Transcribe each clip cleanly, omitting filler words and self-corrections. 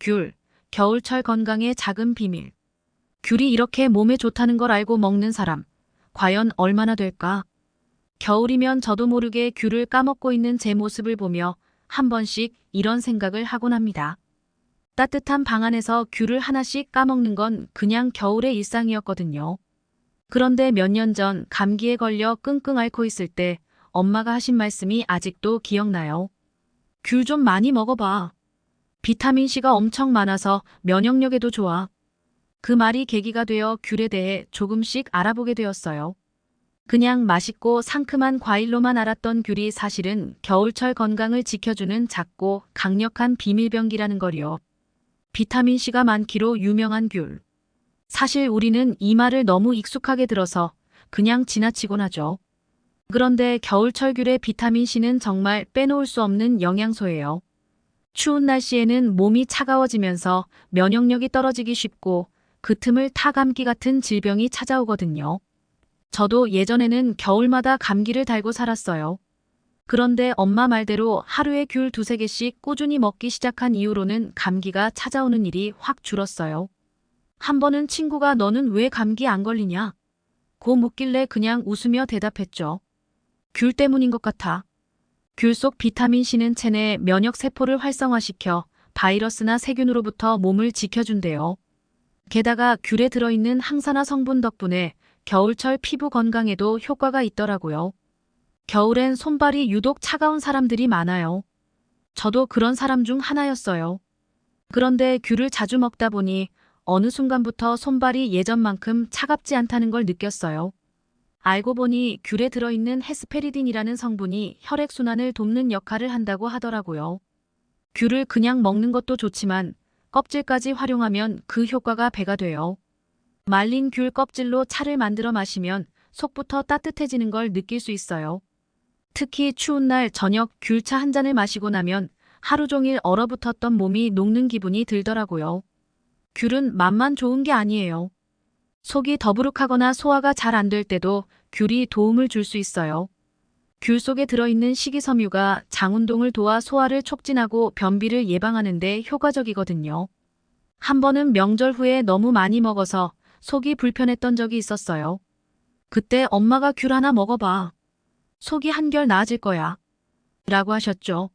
귤, 겨울철 건강의 작은 비밀. 귤이 이렇게 몸에 좋다는 걸 알고 먹는 사람, 과연 얼마나 될까? 겨울이면 저도 모르게 귤을 까먹고 있는 제 모습을 보며 한 번씩 이런 생각을 하곤 합니다. 따뜻한 방 안에서 귤을 하나씩 까먹는 건 그냥 겨울의 일상이었거든요. 그런데 몇 년 전 감기에 걸려 끙끙 앓고 있을 때 엄마가 하신 말씀이 아직도 기억나요. 귤 좀 많이 먹어봐. 비타민C가 엄청 많아서 면역력에도 좋아. 그 말이 계기가 되어 귤에 대해 조금씩 알아보게 되었어요. 그냥 맛있고 상큼한 과일로만 알았던 귤이 사실은 겨울철 건강을 지켜주는 작고 강력한 비밀병기라는 거리요. 비타민C가 많기로 유명한 귤. 사실 우리는 이 말을 너무 익숙하게 들어서 그냥 지나치곤 하죠. 그런데 겨울철 귤의 비타민C는 정말 빼놓을 수 없는 영양소예요. 추운 날씨에는 몸이 차가워지면서 면역력이 떨어지기 쉽고 그 틈을 타감기 같은 질병이 찾아오거든요. 저도 예전에는 겨울마다 감기를 달고 살았어요. 그런데 엄마 말대로 하루에 귤 두세 개씩 꾸준히 먹기 시작한 이후로는 감기가 찾아오는 일이 확 줄었어요. 한 번은 친구가 너는 왜 감기 안 걸리냐? 고 묻길래 그냥 웃으며 대답했죠. 귤 때문인 것 같아. 귤 속 비타민C는 체내 면역 세포를 활성화시켜 바이러스나 세균으로부터 몸을 지켜준대요. 게다가 귤에 들어있는 항산화 성분 덕분에 겨울철 피부 건강에도 효과가 있더라고요. 겨울엔 손발이 유독 차가운 사람들이 많아요. 저도 그런 사람 중 하나였어요. 그런데 귤을 자주 먹다 보니 어느 순간부터 손발이 예전만큼 차갑지 않다는 걸 느꼈어요. 알고 보니 귤에 들어있는 헤스페리딘이라는 성분이 혈액순환을 돕는 역할을 한다고 하더라고요. 귤을 그냥 먹는 것도 좋지만 껍질까지 활용하면 그 효과가 배가 돼요. 말린 귤 껍질로 차를 만들어 마시면 속부터 따뜻해지는 걸 느낄 수 있어요. 특히 추운 날 저녁 귤차 한 잔을 마시고 나면 하루 종일 얼어붙었던 몸이 녹는 기분이 들더라고요. 귤은 맛만 좋은 게 아니에요. 속이 더부룩하거나 소화가 잘 안 될 때도 귤이 도움을 줄 수 있어요. 귤 속에 들어있는 식이섬유가 장 운동을 도와 소화를 촉진하고 변비를 예방하는 데 효과적이거든요. 한 번은 명절 후에 너무 많이 먹어서 속이 불편했던 적이 있었어요. 그때 엄마가 귤 하나 먹어봐. 속이 한결 나아질 거야. 라고 하셨죠.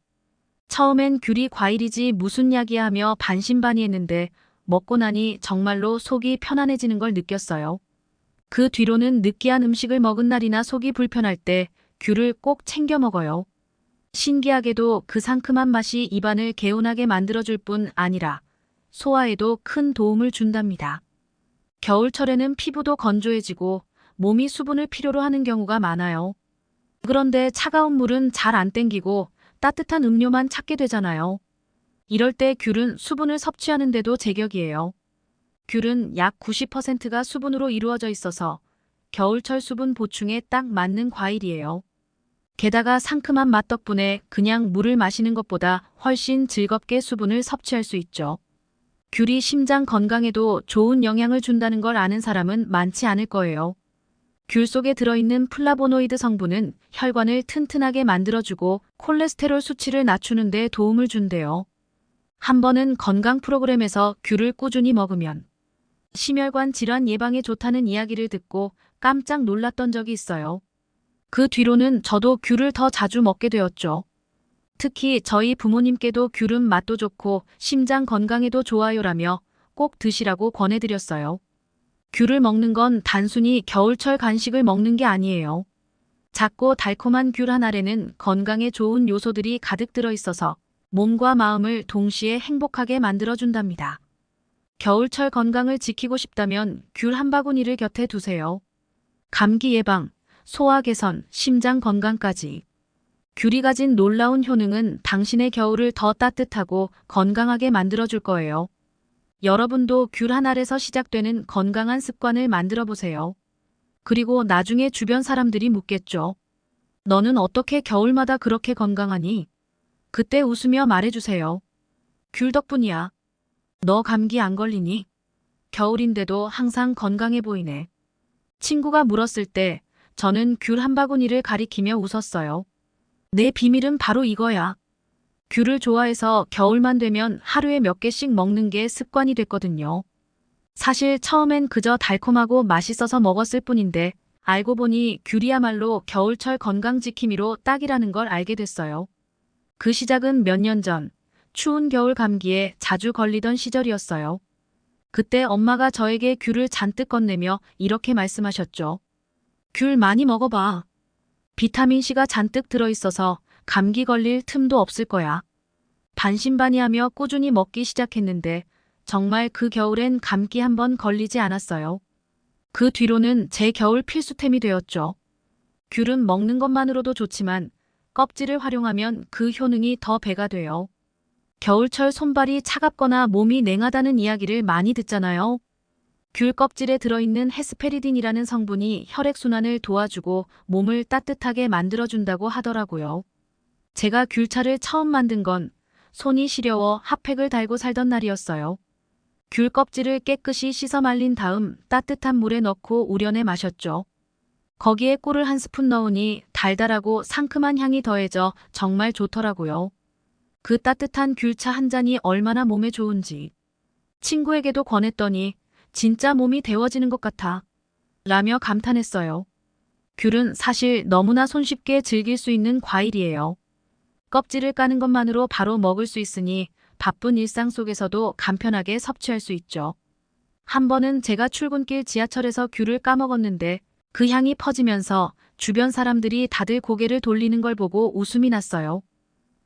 처음엔 귤이 과일이지 무슨 약이야 하며 반신반의했는데 먹고 나니 정말로 속이 편안해지는 걸 느꼈어요. 그 뒤로는 느끼한 음식을 먹은 날이나 속이 불편할 때 귤을 꼭 챙겨 먹어요. 신기하게도 그 상큼한 맛이 입안을 개운하게 만들어줄 뿐 아니라 소화에도 큰 도움을 준답니다. 겨울철에는 피부도 건조해지고 몸이 수분을 필요로 하는 경우가 많아요. 그런데 차가운 물은 잘 안 땡기고 따뜻한 음료만 찾게 되잖아요. 이럴 때 귤은 수분을 섭취하는 데도 제격이에요. 귤은 약 90%가 수분으로 이루어져 있어서 겨울철 수분 보충에 딱 맞는 과일이에요. 게다가 상큼한 맛 덕분에 그냥 물을 마시는 것보다 훨씬 즐겁게 수분을 섭취할 수 있죠. 귤이 심장 건강에도 좋은 영향을 준다는 걸 아는 사람은 많지 않을 거예요. 귤 속에 들어있는 플라보노이드 성분은 혈관을 튼튼하게 만들어주고 콜레스테롤 수치를 낮추는 데 도움을 준대요. 한 번은 건강 프로그램에서 귤을 꾸준히 먹으면 심혈관 질환 예방에 좋다는 이야기를 듣고 깜짝 놀랐던 적이 있어요. 그 뒤로는 저도 귤을 더 자주 먹게 되었죠. 특히 저희 부모님께도 귤은 맛도 좋고 심장 건강에도 좋아요라며 꼭 드시라고 권해드렸어요. 귤을 먹는 건 단순히 겨울철 간식을 먹는 게 아니에요. 작고 달콤한 귤 한 알에는 건강에 좋은 요소들이 가득 들어 있어서 몸과 마음을 동시에 행복하게 만들어준답니다. 겨울철 건강을 지키고 싶다면 귤 한 바구니를 곁에 두세요. 감기 예방, 소화 개선, 심장 건강까지. 귤이 가진 놀라운 효능은 당신의 겨울을 더 따뜻하고 건강하게 만들어줄 거예요. 여러분도 귤 한 알에서 시작되는 건강한 습관을 만들어 보세요. 그리고 나중에 주변 사람들이 묻겠죠. 너는 어떻게 겨울마다 그렇게 건강하니? 그때 웃으며 말해주세요. 귤 덕분이야. 너 감기 안 걸리니? 겨울인데도 항상 건강해 보이네. 친구가 물었을 때 저는 귤 한 바구니를 가리키며 웃었어요. 내 비밀은 바로 이거야. 귤을 좋아해서 겨울만 되면 하루에 몇 개씩 먹는 게 습관이 됐거든요. 사실 처음엔 그저 달콤하고 맛있어서 먹었을 뿐인데 알고 보니 귤이야말로 겨울철 건강지킴이로 딱이라는 걸 알게 됐어요. 그 시작은 몇 년 전, 추운 겨울 감기에 자주 걸리던 시절이었어요. 그때 엄마가 저에게 귤을 잔뜩 건네며 이렇게 말씀하셨죠. 귤 많이 먹어봐. 비타민C가 잔뜩 들어있어서 감기 걸릴 틈도 없을 거야. 반신반의하며 꾸준히 먹기 시작했는데 정말 그 겨울엔 감기 한 번 걸리지 않았어요. 그 뒤로는 제 겨울 필수템이 되었죠. 귤은 먹는 것만으로도 좋지만 껍질을 활용하면 그 효능이 더 배가 돼요. 겨울철 손발이 차갑거나 몸이 냉하다는 이야기를 많이 듣잖아요. 귤 껍질에 들어있는 헤스페리딘이라는 성분이 혈액순환을 도와주고 몸을 따뜻하게 만들어준다고 하더라고요. 제가 귤차를 처음 만든 건 손이 시려워 핫팩을 달고 살던 날이었어요. 귤 껍질을 깨끗이 씻어 말린 다음 따뜻한 물에 넣고 우려내 마셨죠. 거기에 꿀을 한 스푼 넣으니 달달하고 상큼한 향이 더해져 정말 좋더라고요. 그 따뜻한 귤차 한 잔이 얼마나 몸에 좋은지. 친구에게도 권했더니 진짜 몸이 데워지는 것 같아 라며 감탄했어요. 귤은 사실 너무나 손쉽게 즐길 수 있는 과일이에요. 껍질을 까는 것만으로 바로 먹을 수 있으니 바쁜 일상 속에서도 간편하게 섭취할 수 있죠. 한 번은 제가 출근길 지하철에서 귤을 까먹었는데 그 향이 퍼지면서 주변 사람들이 다들 고개를 돌리는 걸 보고 웃음이 났어요.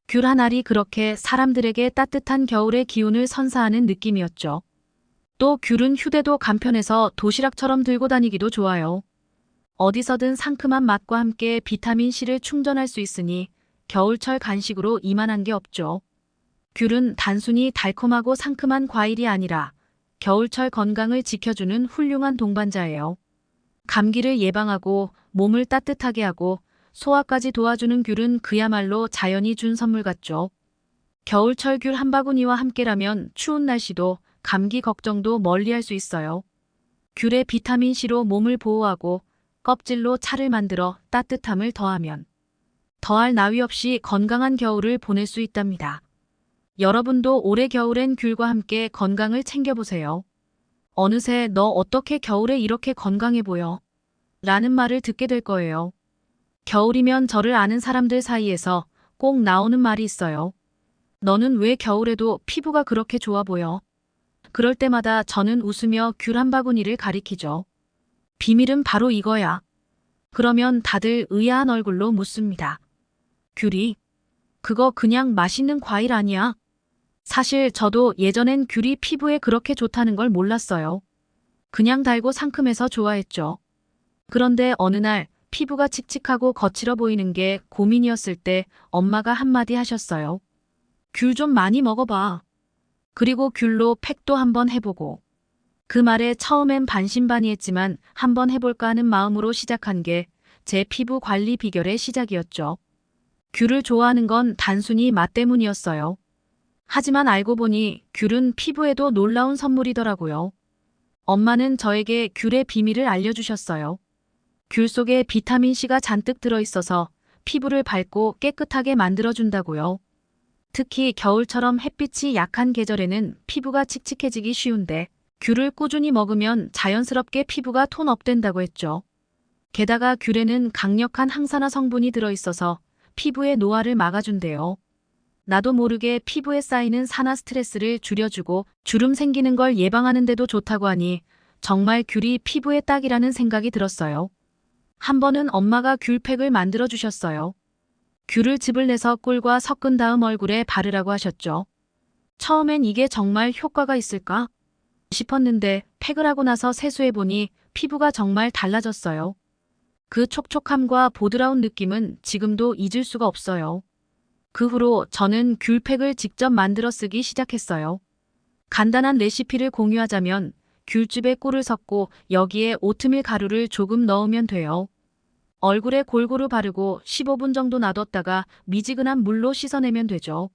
귤 한 알이 그렇게 사람들에게 따뜻한 겨울의 기운을 선사하는 느낌이었죠. 또 귤은 휴대도 간편해서 도시락처럼 들고 다니기도 좋아요. 어디서든 상큼한 맛과 함께 비타민C를 충전할 수 있으니 겨울철 간식으로 이만한 게 없죠. 귤은 단순히 달콤하고 상큼한 과일이 아니라 겨울철 건강을 지켜주는 훌륭한 동반자예요. 감기를 예방하고 몸을 따뜻하게 하고 소화까지 도와주는 귤은 그야말로 자연이 준 선물 같죠. 겨울철 귤 한 바구니와 함께라면 추운 날씨도 감기 걱정도 멀리할 수 있어요. 귤의 비타민C로 몸을 보호하고 껍질로 차를 만들어 따뜻함을 더하면 더할 나위 없이 건강한 겨울을 보낼 수 있답니다. 여러분도 올해 겨울엔 귤과 함께 건강을 챙겨보세요. 어느새 너 어떻게 겨울에 이렇게 건강해 보여? 라는 말을 듣게 될 거예요. 겨울이면 저를 아는 사람들 사이에서 꼭 나오는 말이 있어요. 너는 왜 겨울에도 피부가 그렇게 좋아 보여? 그럴 때마다 저는 웃으며 귤 한 바구니를 가리키죠. 비밀은 바로 이거야. 그러면 다들 의아한 얼굴로 묻습니다. 귤이? 그거 그냥 맛있는 과일 아니야? 사실 저도 예전엔 귤이 피부에 그렇게 좋다는 걸 몰랐어요. 그냥 달고 상큼해서 좋아했죠. 그런데 어느 날 피부가 칙칙하고 거칠어 보이는 게 고민이었을 때 엄마가 한마디 하셨어요. 귤 좀 많이 먹어봐. 그리고 귤로 팩도 한번 해보고. 그 말에 처음엔 반신반의했지만 한번 해볼까 하는 마음으로 시작한 게 제 피부 관리 비결의 시작이었죠. 귤을 좋아하는 건 단순히 맛 때문이었어요. 하지만 알고 보니 귤은 피부에도 놀라운 선물이더라고요. 엄마는 저에게 귤의 비밀을 알려주셨어요. 귤 속에 비타민C가 잔뜩 들어있어서 피부를 밝고 깨끗하게 만들어준다고요. 특히 겨울처럼 햇빛이 약한 계절에는 피부가 칙칙해지기 쉬운데 귤을 꾸준히 먹으면 자연스럽게 피부가 톤업 된다고 했죠. 게다가 귤에는 강력한 항산화 성분이 들어있어서 피부의 노화를 막아준대요. 나도 모르게 피부에 쌓이는 산화 스트레스를 줄여주고 주름 생기는 걸 예방하는 데도 좋다고 하니 정말 귤이 피부에 딱이라는 생각이 들었어요. 한 번은 엄마가 귤팩을 만들어 주셨어요. 귤을 즙을 내서 꿀과 섞은 다음 얼굴에 바르라고 하셨죠. 처음엔 이게 정말 효과가 있을까 싶었는데 팩을 하고 나서 세수해보니 피부가 정말 달라졌어요. 그 촉촉함과 보드라운 느낌은 지금도 잊을 수가 없어요. 그 후로 저는 귤팩을 직접 만들어 쓰기 시작했어요. 간단한 레시피를 공유하자면 귤즙에 꿀을 섞고 여기에 오트밀 가루를 조금 넣으면 돼요. 얼굴에 골고루 바르고 15분 정도 놔뒀다가 미지근한 물로 씻어내면 되죠.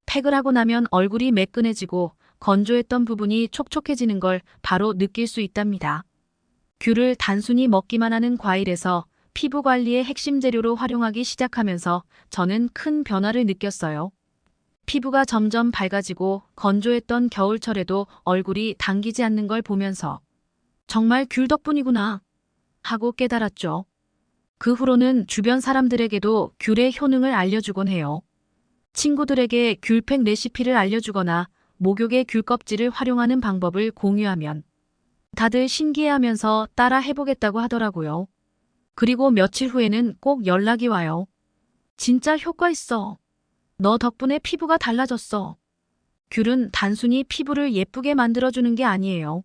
팩을 하고 나면 얼굴이 매끈해지고 건조했던 부분이 촉촉해지는 걸 바로 느낄 수 있답니다. 귤을 단순히 먹기만 하는 과일에서 피부 관리의 핵심 재료로 활용하기 시작하면서 저는 큰 변화를 느꼈어요. 피부가 점점 밝아지고 건조했던 겨울철에도 얼굴이 당기지 않는 걸 보면서 정말 귤 덕분이구나 하고 깨달았죠. 그 후로는 주변 사람들에게도 귤의 효능을 알려주곤 해요. 친구들에게 귤팩 레시피를 알려주거나 목욕의 귤 껍질을 활용하는 방법을 공유하면 다들 신기해하면서 따라 해보겠다고 하더라고요. 그리고 며칠 후에는 꼭 연락이 와요. 진짜 효과 있어. 너 덕분에 피부가 달라졌어. 귤은 단순히 피부를 예쁘게 만들어주는 게 아니에요.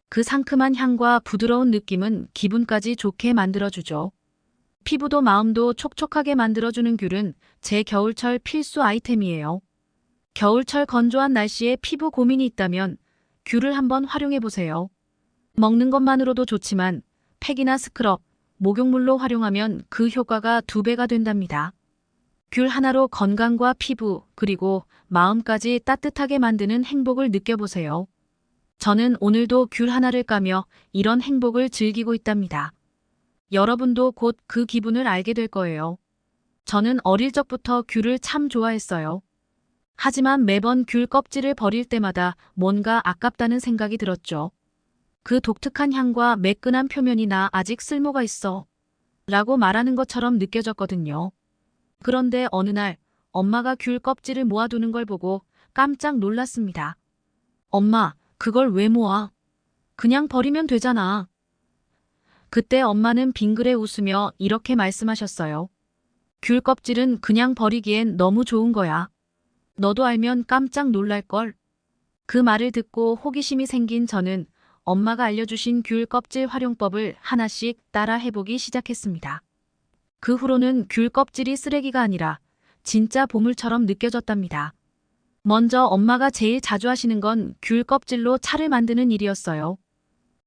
그 상큼한 향과 부드러운 느낌은 기분까지 좋게 만들어주죠. 피부도 마음도 촉촉하게 만들어주는 귤은 제 겨울철 필수 아이템이에요. 겨울철 건조한 날씨에 피부 고민이 있다면 귤을 한번 활용해보세요. 먹는 것만으로도 좋지만 팩이나 스크럽, 목욕물로 활용하면 그 효과가 2배가 된답니다. 귤 하나로 건강과 피부, 그리고 마음까지 따뜻하게 만드는 행복을 느껴보세요. 저는 오늘도 귤 하나를 까며 이런 행복을 즐기고 있답니다. 여러분도 곧 그 기분을 알게 될 거예요. 저는 어릴 적부터 귤을 참 좋아했어요. 하지만 매번 귤 껍질을 버릴 때마다 뭔가 아깝다는 생각이 들었죠. 그 독특한 향과 매끈한 표면이 나 아직 쓸모가 있어 라고 말하는 것처럼 느껴졌거든요. 그런데 어느 날 엄마가 귤 껍질을 모아두는 걸 보고 깜짝 놀랐습니다. 엄마, 그걸 왜 모아? 그냥 버리면 되잖아. 그때 엄마는 빙그레 웃으며 이렇게 말씀하셨어요. 귤 껍질은 그냥 버리기엔 너무 좋은 거야. 너도 알면 깜짝 놀랄걸. 그 말을 듣고 호기심이 생긴 저는 엄마가 알려주신 귤 껍질 활용법을 하나씩 따라 해보기 시작했습니다. 그 후로는 귤 껍질이 쓰레기가 아니라 진짜 보물처럼 느껴졌답니다. 먼저 엄마가 제일 자주 하시는 건 귤 껍질로 차를 만드는 일이었어요.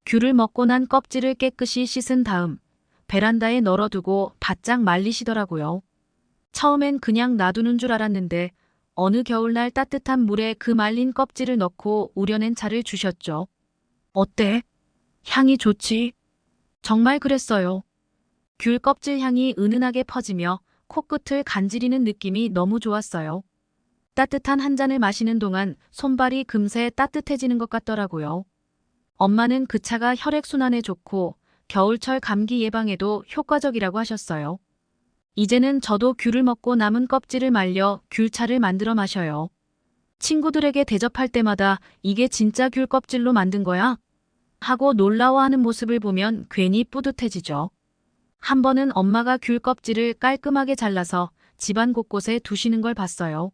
귤을 먹고 난 껍질을 깨끗이 씻은 다음 베란다에 널어두고 바짝 말리시더라고요. 처음엔 그냥 놔두는 줄 알았는데 어느 겨울날 따뜻한 물에 그 말린 껍질을 넣고 우려낸 차를 주셨죠. 어때? 향이 좋지? 정말 그랬어요. 귤 껍질 향이 은은하게 퍼지며 코끝을 간지리는 느낌이 너무 좋았어요. 따뜻한 한 잔을 마시는 동안 손발이 금세 따뜻해지는 것 같더라고요. 엄마는 그 차가 혈액순환에 좋고 겨울철 감기 예방에도 효과적이라고 하셨어요. 이제는 저도 귤을 먹고 남은 껍질을 말려 귤차를 만들어 마셔요. 친구들에게 대접할 때마다 이게 진짜 귤 껍질로 만든 거야? 하고 놀라워하는 모습을 보면 괜히 뿌듯해지죠. 한 번은 엄마가 귤 껍질을 깔끔하게 잘라서 집안 곳곳에 두시는 걸 봤어요.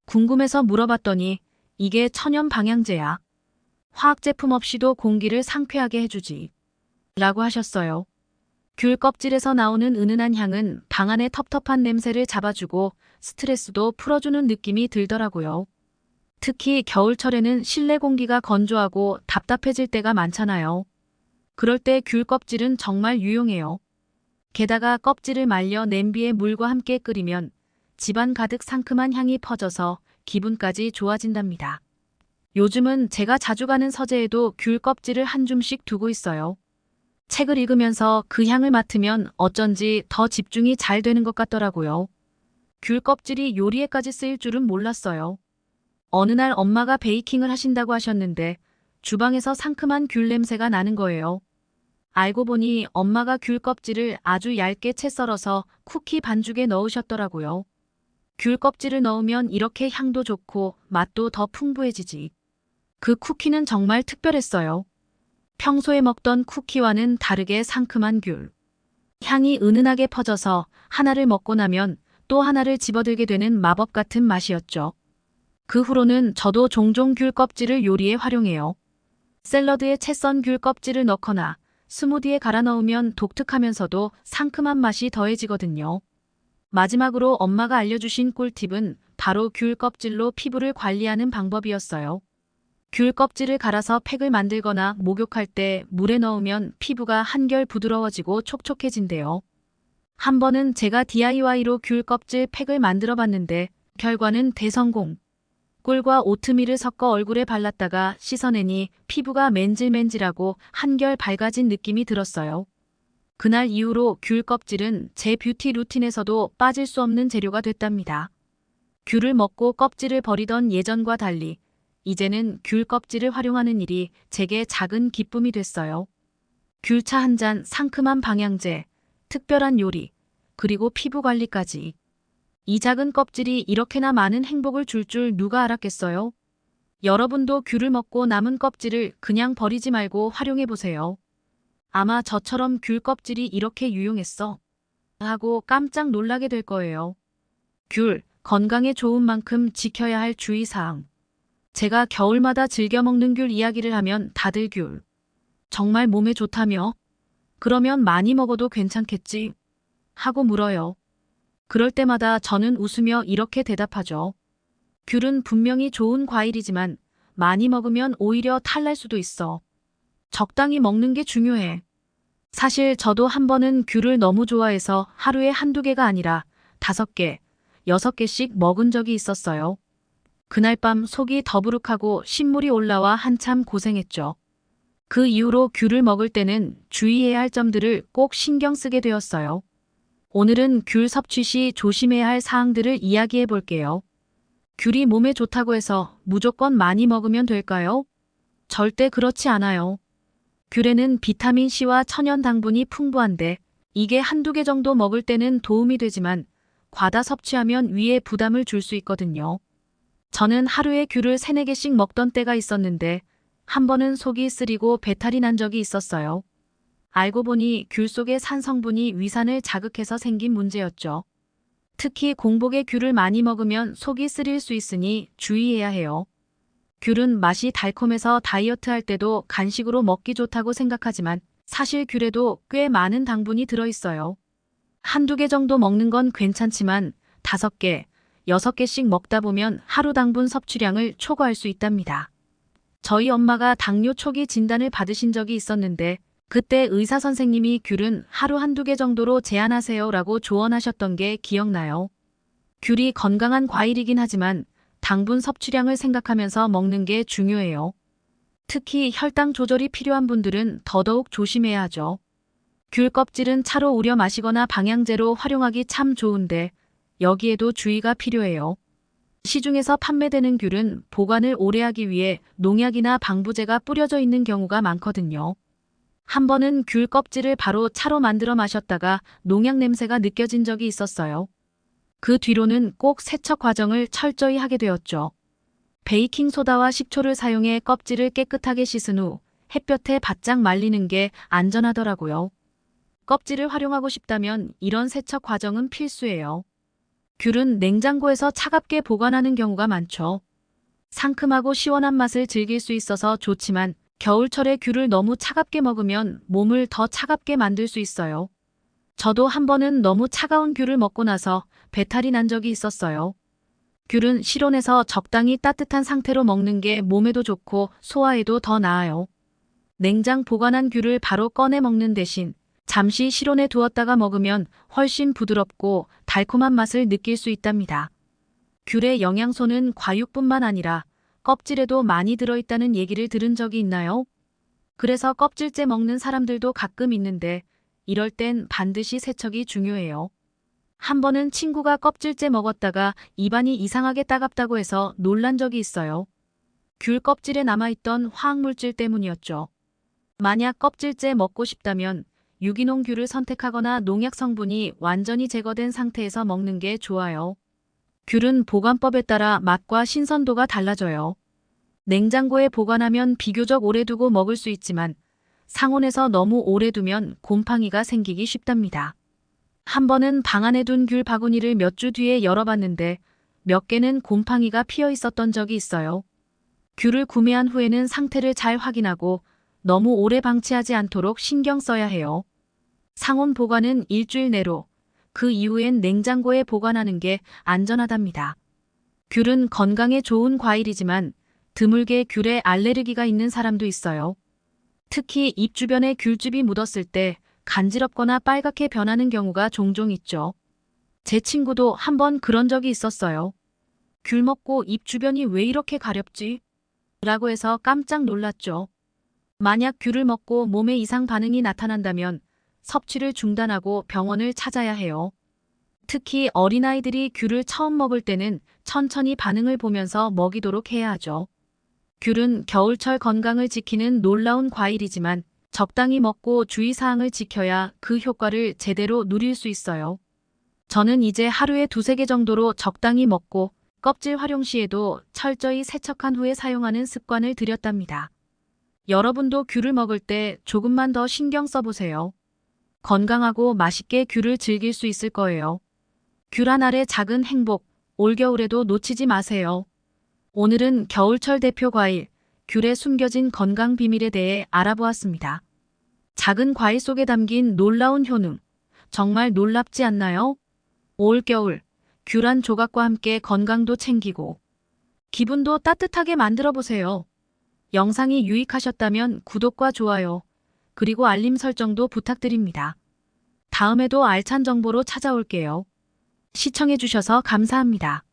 궁금해서 물어봤더니 이게 천연 방향제야. 화학 제품 없이도 공기를 상쾌하게 해주지. 라고 하셨어요. 귤 껍질에서 나오는 은은한 향은 방 안의 텁텁한 냄새를 잡아주고 스트레스도 풀어주는 느낌이 들더라고요. 특히 겨울철에는 실내 공기가 건조하고 답답해질 때가 많잖아요. 그럴 때 귤 껍질은 정말 유용해요. 게다가 껍질을 말려 냄비에 물과 함께 끓이면 집안 가득 상큼한 향이 퍼져서 기분까지 좋아진답니다. 요즘은 제가 자주 가는 서재에도 귤 껍질을 한 줌씩 두고 있어요. 책을 읽으면서 그 향을 맡으면 어쩐지 더 집중이 잘 되는 것 같더라고요. 귤 껍질이 요리에까지 쓰일 줄은 몰랐어요. 어느 날 엄마가 베이킹을 하신다고 하셨는데 주방에서 상큼한 귤 냄새가 나는 거예요. 알고 보니 엄마가 귤 껍질을 아주 얇게 채 썰어서 쿠키 반죽에 넣으셨더라고요. 귤 껍질을 넣으면 이렇게 향도 좋고 맛도 더 풍부해지지. 그 쿠키는 정말 특별했어요. 평소에 먹던 쿠키와는 다르게 상큼한 귤. 향이 은은하게 퍼져서 하나를 먹고 나면 또 하나를 집어들게 되는 마법 같은 맛이었죠. 그 후로는 저도 종종 귤 껍질을 요리에 활용해요. 샐러드에 채 썬 귤 껍질을 넣거나 스무디에 갈아 넣으면 독특하면서도 상큼한 맛이 더해지거든요. 마지막으로 엄마가 알려주신 꿀팁은 바로 귤 껍질로 피부를 관리하는 방법이었어요. 귤 껍질을 갈아서 팩을 만들거나 목욕할 때 물에 넣으면 피부가 한결 부드러워지고 촉촉해진대요. 한 번은 제가 DIY로 귤 껍질 팩을 만들어 봤는데 결과는 대성공. 꿀과 오트밀을 섞어 얼굴에 발랐다가 씻어내니 피부가 맨질맨질하고 한결 밝아진 느낌이 들었어요. 그날 이후로 귤 껍질은 제 뷰티 루틴에서도 빠질 수 없는 재료가 됐답니다. 귤을 먹고 껍질을 버리던 예전과 달리 이제는 귤 껍질을 활용하는 일이 제게 작은 기쁨이 됐어요. 귤차 한 잔, 상큼한 방향제, 특별한 요리, 그리고 피부 관리까지. 이 작은 껍질이 이렇게나 많은 행복을 줄 줄 누가 알았겠어요? 여러분도 귤을 먹고 남은 껍질을 그냥 버리지 말고 활용해 보세요. 아마 저처럼 귤 껍질이 이렇게 유용했어 하고 깜짝 놀라게 될 거예요. 귤, 건강에 좋은 만큼 지켜야 할 주의사항. 제가 겨울마다 즐겨 먹는 귤 이야기를 하면 다들 귤 정말 몸에 좋다며? 그러면 많이 먹어도 괜찮겠지? 하고 물어요. 그럴 때마다 저는 웃으며 이렇게 대답하죠. 귤은 분명히 좋은 과일이지만 많이 먹으면 오히려 탈날 수도 있어. 적당히 먹는 게 중요해. 사실 저도 한 번은 귤을 너무 좋아해서 하루에 한두 개가 아니라 5개, 6개씩 먹은 적이 있었어요. 그날 밤 속이 더부룩하고 신물이 올라와 한참 고생했죠. 그 이후로 귤을 먹을 때는 주의해야 할 점들을 꼭 신경 쓰게 되었어요. 오늘은 귤 섭취 시 조심해야 할 사항들을 이야기해 볼게요. 귤이 몸에 좋다고 해서 무조건 많이 먹으면 될까요? 절대 그렇지 않아요. 귤에는 비타민 C와 천연 당분이 풍부한데 이게 한두 개 정도 먹을 때는 도움이 되지만 과다 섭취하면 위에 부담을 줄 수 있거든요. 저는 하루에 귤을 3-4개씩 먹던 때가 있었는데 한 번은 속이 쓰리고 배탈이 난 적이 있었어요. 알고 보니 귤 속의 산 성분이 위산을 자극해서 생긴 문제였죠. 특히 공복에 귤을 많이 먹으면 속이 쓰릴 수 있으니 주의해야 해요. 귤은 맛이 달콤해서 다이어트 할 때도 간식으로 먹기 좋다고 생각하지만 사실 귤에도 꽤 많은 당분이 들어있어요. 한두 개 정도 먹는 건 괜찮지만 5개, 6개씩 먹다 보면 하루 당분 섭취량을 초과할 수 있답니다. 저희 엄마가 당뇨 초기 진단을 받으신 적이 있었는데 그때 의사 선생님이 귤은 하루 한두 개 정도로 제한하세요 라고 조언하셨던 게 기억나요. 귤이 건강한 과일이긴 하지만 당분 섭취량을 생각하면서 먹는 게 중요해요. 특히 혈당 조절이 필요한 분들은 더더욱 조심해야 하죠. 귤 껍질은 차로 우려 마시거나 방향제로 활용하기 참 좋은데 여기에도 주의가 필요해요. 시중에서 판매되는 귤은 보관을 오래 하기 위해 농약이나 방부제가 뿌려져 있는 경우가 많거든요. 한 번은 귤 껍질을 바로 차로 만들어 마셨다가 농약 냄새가 느껴진 적이 있었어요. 그 뒤로는 꼭 세척 과정을 철저히 하게 되었죠. 베이킹소다와 식초를 사용해 껍질을 깨끗하게 씻은 후 햇볕에 바짝 말리는 게 안전하더라고요. 껍질을 활용하고 싶다면 이런 세척 과정은 필수예요. 귤은 냉장고에서 차갑게 보관하는 경우가 많죠. 상큼하고 시원한 맛을 즐길 수 있어서 좋지만 겨울철에 귤을 너무 차갑게 먹으면 몸을 더 차갑게 만들 수 있어요. 저도 한 번은 너무 차가운 귤을 먹고 나서 배탈이 난 적이 있었어요. 귤은 실온에서 적당히 따뜻한 상태로 먹는 게 몸에도 좋고 소화에도 더 나아요. 냉장 보관한 귤을 바로 꺼내 먹는 대신 잠시 실온에 두었다가 먹으면 훨씬 부드럽고 달콤한 맛을 느낄 수 있답니다. 귤의 영양소는 과육뿐만 아니라 껍질에도 많이 들어있다는 얘기를 들은 적이 있나요? 그래서 껍질째 먹는 사람들도 가끔 있는데 이럴 땐 반드시 세척이 중요해요. 한 번은 친구가 껍질째 먹었다가 입안이 이상하게 따갑다고 해서 놀란 적이 있어요. 귤 껍질에 남아있던 화학물질 때문이었죠. 만약 껍질째 먹고 싶다면 유기농 귤을 선택하거나 농약 성분이 완전히 제거된 상태에서 먹는 게 좋아요. 귤은 보관법에 따라 맛과 신선도가 달라져요. 냉장고에 보관하면 비교적 오래 두고 먹을 수 있지만 상온에서 너무 오래 두면 곰팡이가 생기기 쉽답니다. 한 번은 방 안에 둔 귤 바구니를 몇 주 뒤에 열어봤는데 몇 개는 곰팡이가 피어 있었던 적이 있어요. 귤을 구매한 후에는 상태를 잘 확인하고 너무 오래 방치하지 않도록 신경 써야 해요. 상온 보관은 일주일 내로, 그 이후엔 냉장고에 보관하는 게 안전하답니다. 귤은 건강에 좋은 과일이지만 드물게 귤에 알레르기가 있는 사람도 있어요. 특히 입 주변에 귤즙이 묻었을 때 간지럽거나 빨갛게 변하는 경우가 종종 있죠. 제 친구도 한 번 그런 적이 있었어요. 귤 먹고 입 주변이 왜 이렇게 가렵지? 라고 해서 깜짝 놀랐죠. 만약 귤을 먹고 몸에 이상 반응이 나타난다면 섭취를 중단하고 병원을 찾아야 해요. 특히 어린아이들이 귤을 처음 먹을 때는 천천히 반응을 보면서 먹이도록 해야 하죠. 귤은 겨울철 건강을 지키는 놀라운 과일이지만 적당히 먹고 주의사항을 지켜야 그 효과를 제대로 누릴 수 있어요. 저는 이제 하루에 2~3개 정도로 적당히 먹고 껍질 활용 시에도 철저히 세척한 후에 사용하는 습관을 들였답니다. 여러분도 귤을 먹을 때 조금만 더 신경 써보세요. 건강하고 맛있게 귤을 즐길 수 있을 거예요. 귤 한 알의 작은 행복, 올겨울에도 놓치지 마세요. 오늘은 겨울철 대표 과일, 귤에 숨겨진 건강 비밀에 대해 알아보았습니다. 작은 과일 속에 담긴 놀라운 효능, 정말 놀랍지 않나요? 올겨울, 귤 한 조각과 함께 건강도 챙기고 기분도 따뜻하게 만들어 보세요. 영상이 유익하셨다면 구독과 좋아요, 그리고 알림 설정도 부탁드립니다. 다음에도 알찬 정보로 찾아올게요. 시청해주셔서 감사합니다.